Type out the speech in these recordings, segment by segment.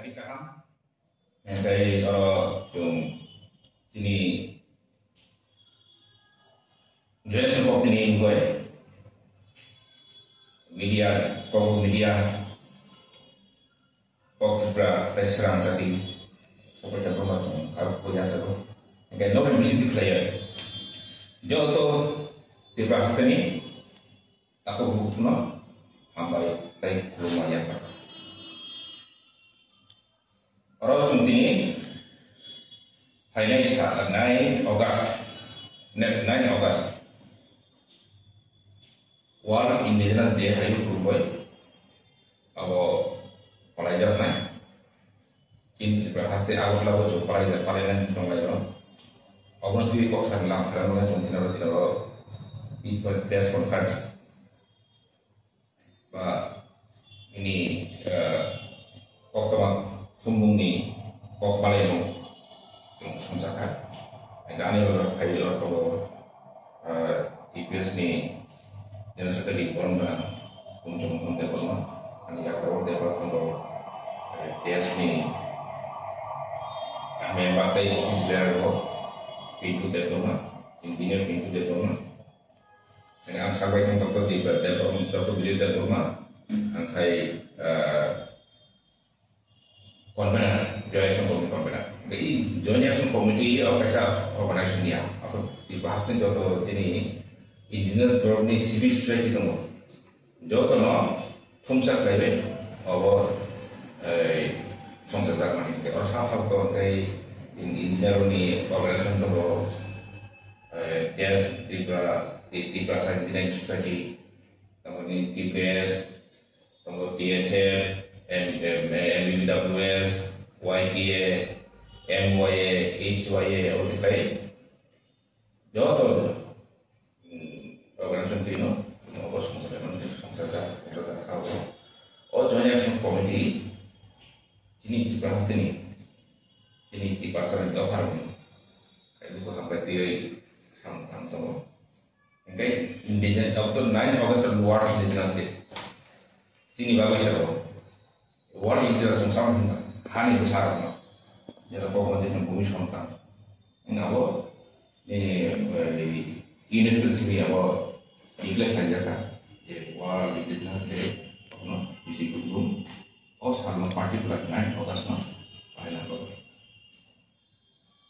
cari kaham yang kay yung sini Joyce ko tini gue media kok pra restoran tadi seperti apa macam kalau punya satu kayak no bisa player joto di bahas ini aku bukuno sampai tay lumayan orang cunti hanya start 9 August 9 August World Indigenous Day hari berubah abo pelajar naik in pasti awal lalu tu pelajar pelajar abo nanti kok sekarang cunti naro itu press conference ini kok teman kumbung ni kok pelajar yang sunsakan agak aneh loh kayak lo kalau TPS ni jangan sekali orang bilang kunjung development ani kalau development TPS ni memang tay isler lo pintu development engineer pintu development dengan sampai yang dokter di development dokter di development angkai konvenan joyation konvenan jadi joyation committee apa sah organisasi dia apa dibahas nih jodoh ini indigenous group ni civil society tunggu jodoh no fungsi kayak apa fungsi zaman ini orang sah tuh kayak engineer ni organisasi tunggu dia tiga saya indigenous society tunggu ni TPS tunggu TSF MWS, YPA, MYA, HYA, all the kind. Jodoh organisasi itu, semua bos masyarakat, kau. Oh, joining komite, ini dibahas ini di pasar itu apa ni? Itu kau sampai tiada sang semua. Enggak, indigenous after 9 August luar indigenous day. Sini bagus apa? World Indigenous sama hani besar na jadi pokoknya macam bumi sampan ini apa ini spesifik apa iklan saja kan jadi World Indigenous Day no isi belum oh sama party bulan 9 August na paling apa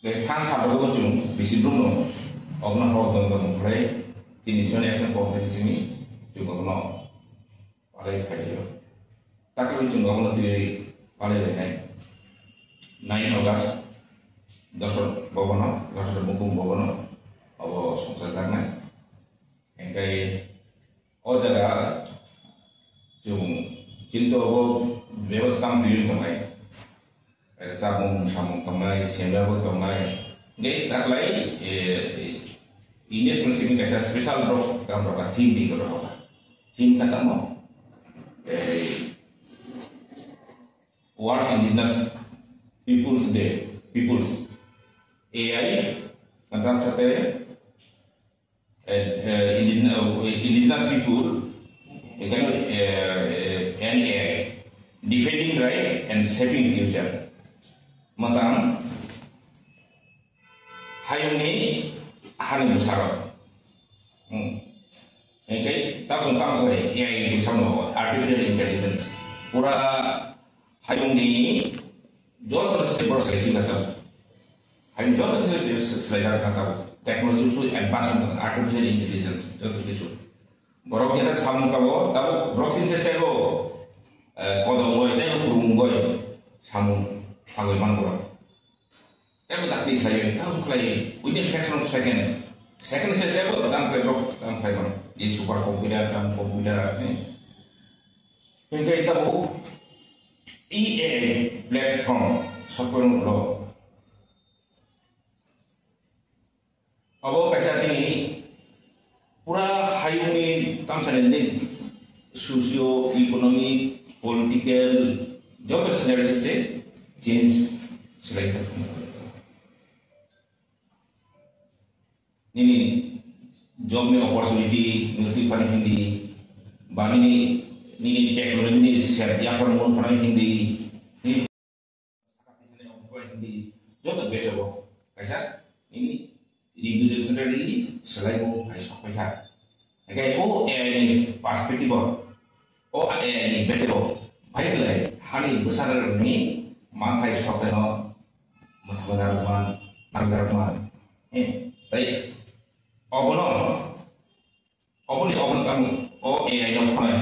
dari tang sahabat gue cuma isi belum no orang orang mulai ini generation kompetisi ini juga no paling kayak tak kalau cuma kalau di paling lain 9 August dasar bawa dasar buku bawa apa sukses karena yang kayak oh jaga cuma cinta apa lewat tam tujuh temai ada cabung temai siapa pun temai jadi tak lain ini sebenarnya kayak spesial bro dalam beberapa tim di beberapa tim kata mau World Indigenous Peoples Day, Peoples AI, tentang kata Indigenous people, NAI, defending right and shaping future. Matang, hayuni hari besar. Okay, tak tentang AI itu sama artificial intelligence. Pura hayung ni jodoh step seleksi kata hayung jodoh seleksi kata teknologi itu advancement artificial intelligence jodoh itu borok kita sama tahu borok sih saya tahu kodong boy itu kurung boy sama pagoi man borok tapi tak di saya tahu kelai within fraction of second saya tahu tentang borok tentang pagoi di super komputer tentang komputer ini yang kita tahu EA platform software lo. Abo kasa ini pura hayuni tamsan ini socio ekonomi political jodoh sebenarnya sih change selain itu. Ini job ni opportunity ngerti paling hindi bani ini teknologi ni siapa yang perlu paling hindi joto besok kaisa ini individual ini selain mau kaisa kaisa kayak AI ini perspektif AI ini besok baik lah hari besar ini mantai sokeno mengharapkan mengharapkan tapi obono kamu AI yang mana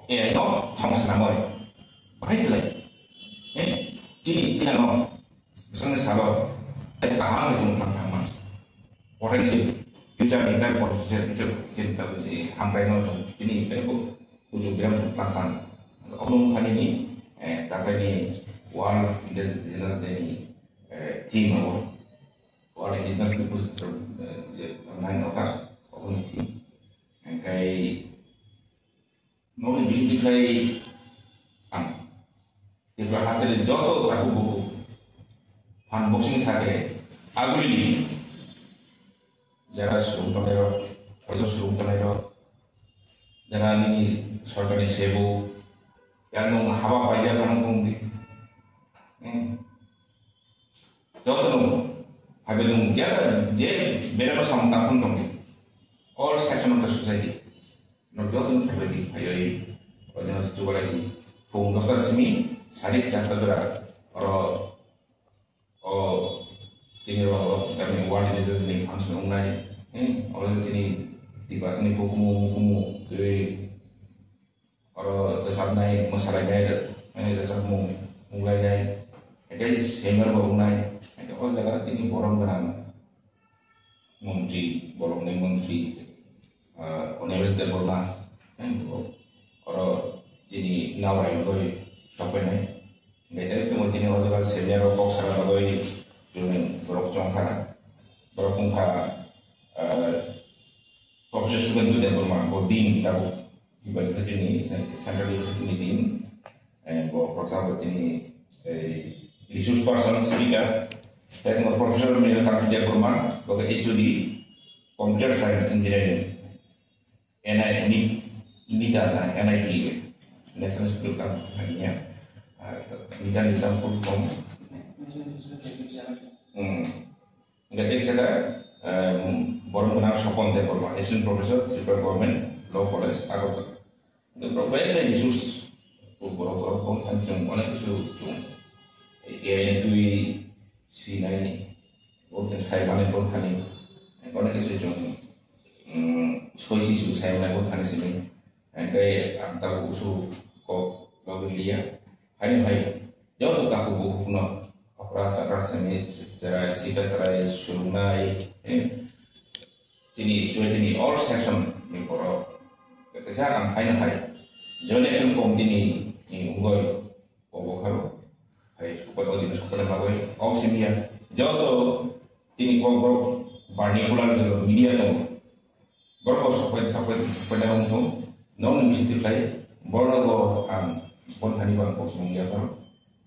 AI itu thong senamoi baik lah jadi tidak mau misalnya salah tahan itu macam orang sih bicara kita cerita si sampai nonton ini itu ujung bilang tentang oknum kali ini tapi ini wal business ini team wal business itu online otak oknum team kayak mau bisa dikai itu hasil joto aku buku unboxing saja aku ini jarak suruh panero atau suruh panero jangan ini sorry sebu yang nung hawa pajak kan di joto nung habis nung jarak je beda sama kampung dong all section of the society nung joto nung habis di ayo jangan coba lagi phone dokter sini sarik cakap ini kami warna disease ini function online orang ini tiba sini kumu dari dasar naik masalah naik dasar mulai naik jadi senior baru naik orang jaga ini borong benang menteri universitas borong orang ini nawai boy sampai naik nggak itu mungkin orang jaga senior kok salah boy yung borok kungka profesor sugan itu dia bermain din tahu ibarat ini central university ini din for example ini resource person speaker dan profesor mereka dia bermain sebagai HOD computer science engineering NIT National School of Hanya NIT Enggak jadi saya baru benar sokong dia bermain assistant professor di government law college aku untuk provide the resource baru kan cuma oleh itu AI itu si ini bukan saya mana pun kan ini oleh itu cuma choice itu saya mana pun kan sini kayak antar usul kok lalu dia hanya jauh tak aku bukan rasa ini cara sih cara sungai ini sudah ini all section ni poro kesehatan hai donation company ni unggoi pogo karo hai supaya di sekolah bagai opsinya jauh tu ini kongkong particular media tu berapa supaya untuk non mesti fly borgo bon tani bang pos media tu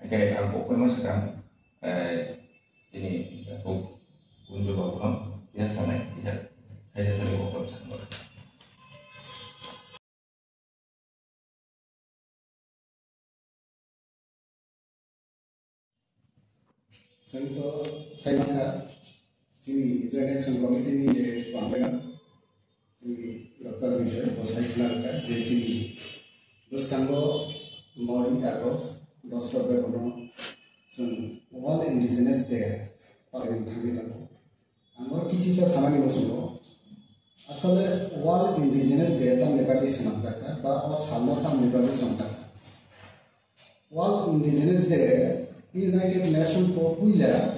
kayak aku pun sekarang ini aku unjuk apa ya sana tidak hanya dari orang sama. Saya maka sini joint action committee ni je pampelan sini dokter বিষয় বসাই ফেলার যে sini terus tanggal 9 Agustus 10 Februari all indigenous there parliament thangni tabo amor kisi sa samani bosulo asole all indigenous there tam nebagi sanamdaka ba o salmo tam nebagi somdaka all indigenous there United Nations for Puila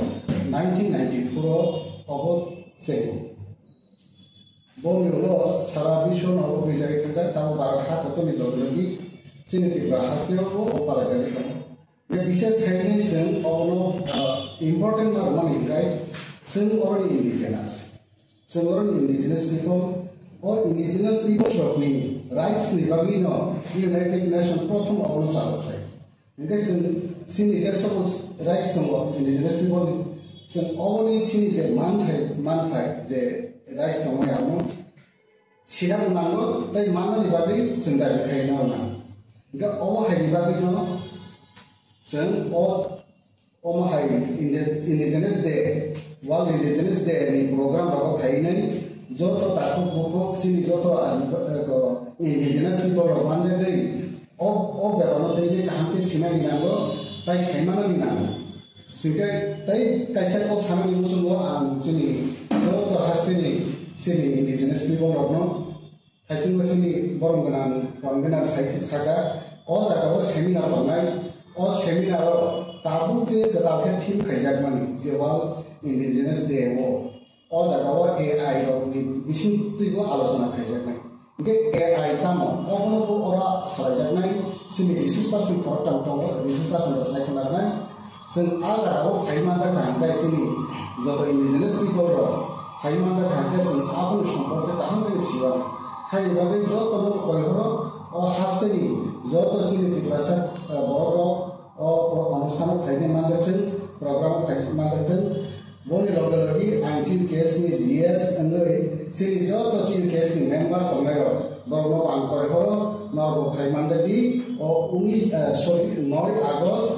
1994 অবধ সেবো বমিউলো সারা বিশ্ব নববিজয় থাকা তাও বারোটা কত মিলগি সিনেটিভরা হাসলেও ও পারা যাবে কেন বিশেষ থাকলে जों অবনো ইম্পর্টেন্ট মারমানি গাই जों already indigenous जों already indigenous people or indigenous people রকনি রাইটস नि বাগি ন ইউনাইটেড নেশন প্রথম অবনো চালু হয় এঙ্গে जों সিনি দেশক রাইটস দङ indigenous people जों already सिनि जे मानथाय जे राइट्स दङ यानो सिदा नांगौ ताई माननि बागै जों दा बेखायनो ना गा अ हायनि बागै न जों Omahai Indigenous Day, World Indigenous Day ni program rako thainai joto taku buku sini joto indigenous people rako manja gai o berano thaini kaham ke sinai nango tai saimana ni nango singkai tai kaisa kok sama ni musuh ang sini joto hastini sini indigenous people rako hasil sini borong benar saga o jaga o seminar tongai o seminar tabu je gadalke team kaijak mani je wal indigenous day o jaga o AI ro ni bisin tuigo alosona kaijak nai ke AI tamo ono ko ora sarajak nai sini 20% kortam tongo 20% ro cycle nai sen a jaga o khaimanja kangkai sini joto indigenous people ro khaimanja kangkai sen abun সম্পর্কে কাহাঙ্গে সিবা হাই বাগে যত নো কইহরো ও হাসতেনি যত চিনি তিবাসা বড় ও অনুষ্ঠান ফাইনে মানজাতেন প্রোগ্রাম ফাইনে মানজাতেন বনি লগে লগে আইটি কেস নি জিএস এঙ্গই সিনি যত চিনি কেস নি মেম্বারস তংনাইরো বর্ণ আং কইহরো নরব ফাই মানজাদি ও 9 আগস্ট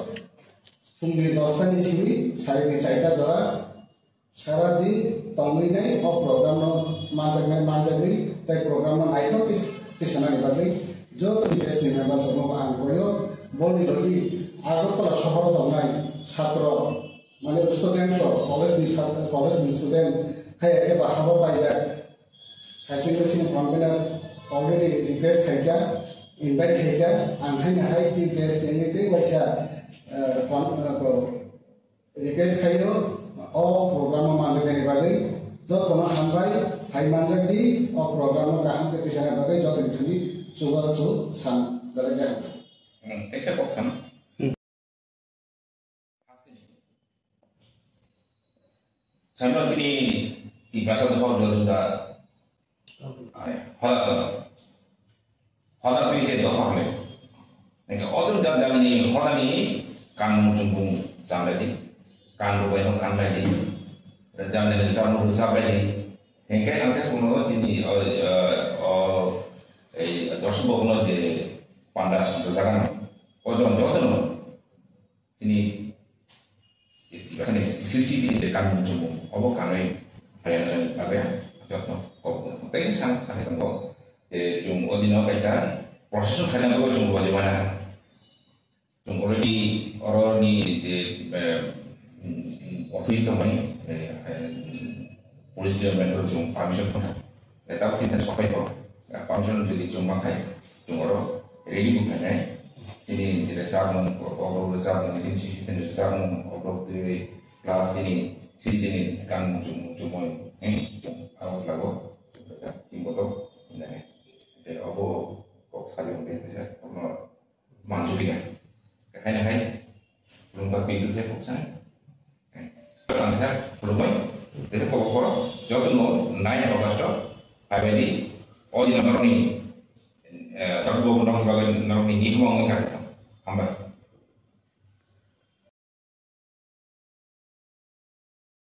ফুংনি 10 টানি সিনি সারিনি চাইতা জরা সারা দিন তংই নাই ও প্রোগ্রাম মানজাগনি তাই প্রোগ্রাম নাইতো কিসানানি বাগে যত কেস নি মেম্বারস আং কইও বনি লগে আগরতলা শহর দংনাই ছাত্র মানে স্টুডেন্ট কলেজ নি স্টুডেন্ট হাই একেবা হাবা পাইজাক খাইসিং সিনি কনভেনার অলরেডি রিকোয়েস্ট খাইকা ইনভাইট খাইকা আংখাইনা হাই টি কেস নি তে বাইসা রিকোয়েস্ট খাইনো ও প্রোগ্রাম মানজাগনি বাগে যতনা হামবাই হাই মানজাগনি ও প্রোগ্রাম গাহাম কে তিসানা বাগে যতনি থনি সুবাচু সান দালাগা এসে কথা Sampai kini di bahasa tempat jual sudah, holat tu isi doa kami. Nengka orang jangan ini holat ini kan muncung sampai di kan rupai kan lagi, jangan jadi sama sampai di. Nengka nanti kuno sini tersebut kuno jadi pandas sesakan. Ojon jauh tu sini. Biasanya sisi di dekat muncul, apa kami kayak apa ya, contoh, tapi sangat contoh, jum ordinal kaisa, proses kadang tu jum bagaimana, jum already orang ni di waktu itu mana, polisi mentor jum permission tu, tapi kita sampai tu, permission jadi jum makai, jum orang ready bukan eh. Ini tidak sama, orang sama, ini sistem sama, orang tu kelas ini, sistem ini kan cuma ini awal lagu, timbo tu, ini, aku kok sekali mungkin bisa, orang masuk juga, kayak belum terpintu saya kok sana, kalau saya belum main, saya kok jauh tu naik apa tu, apa ini, oh ini orang ni, terus dua orang bagai orang ni, itu orang ni kan. Hamba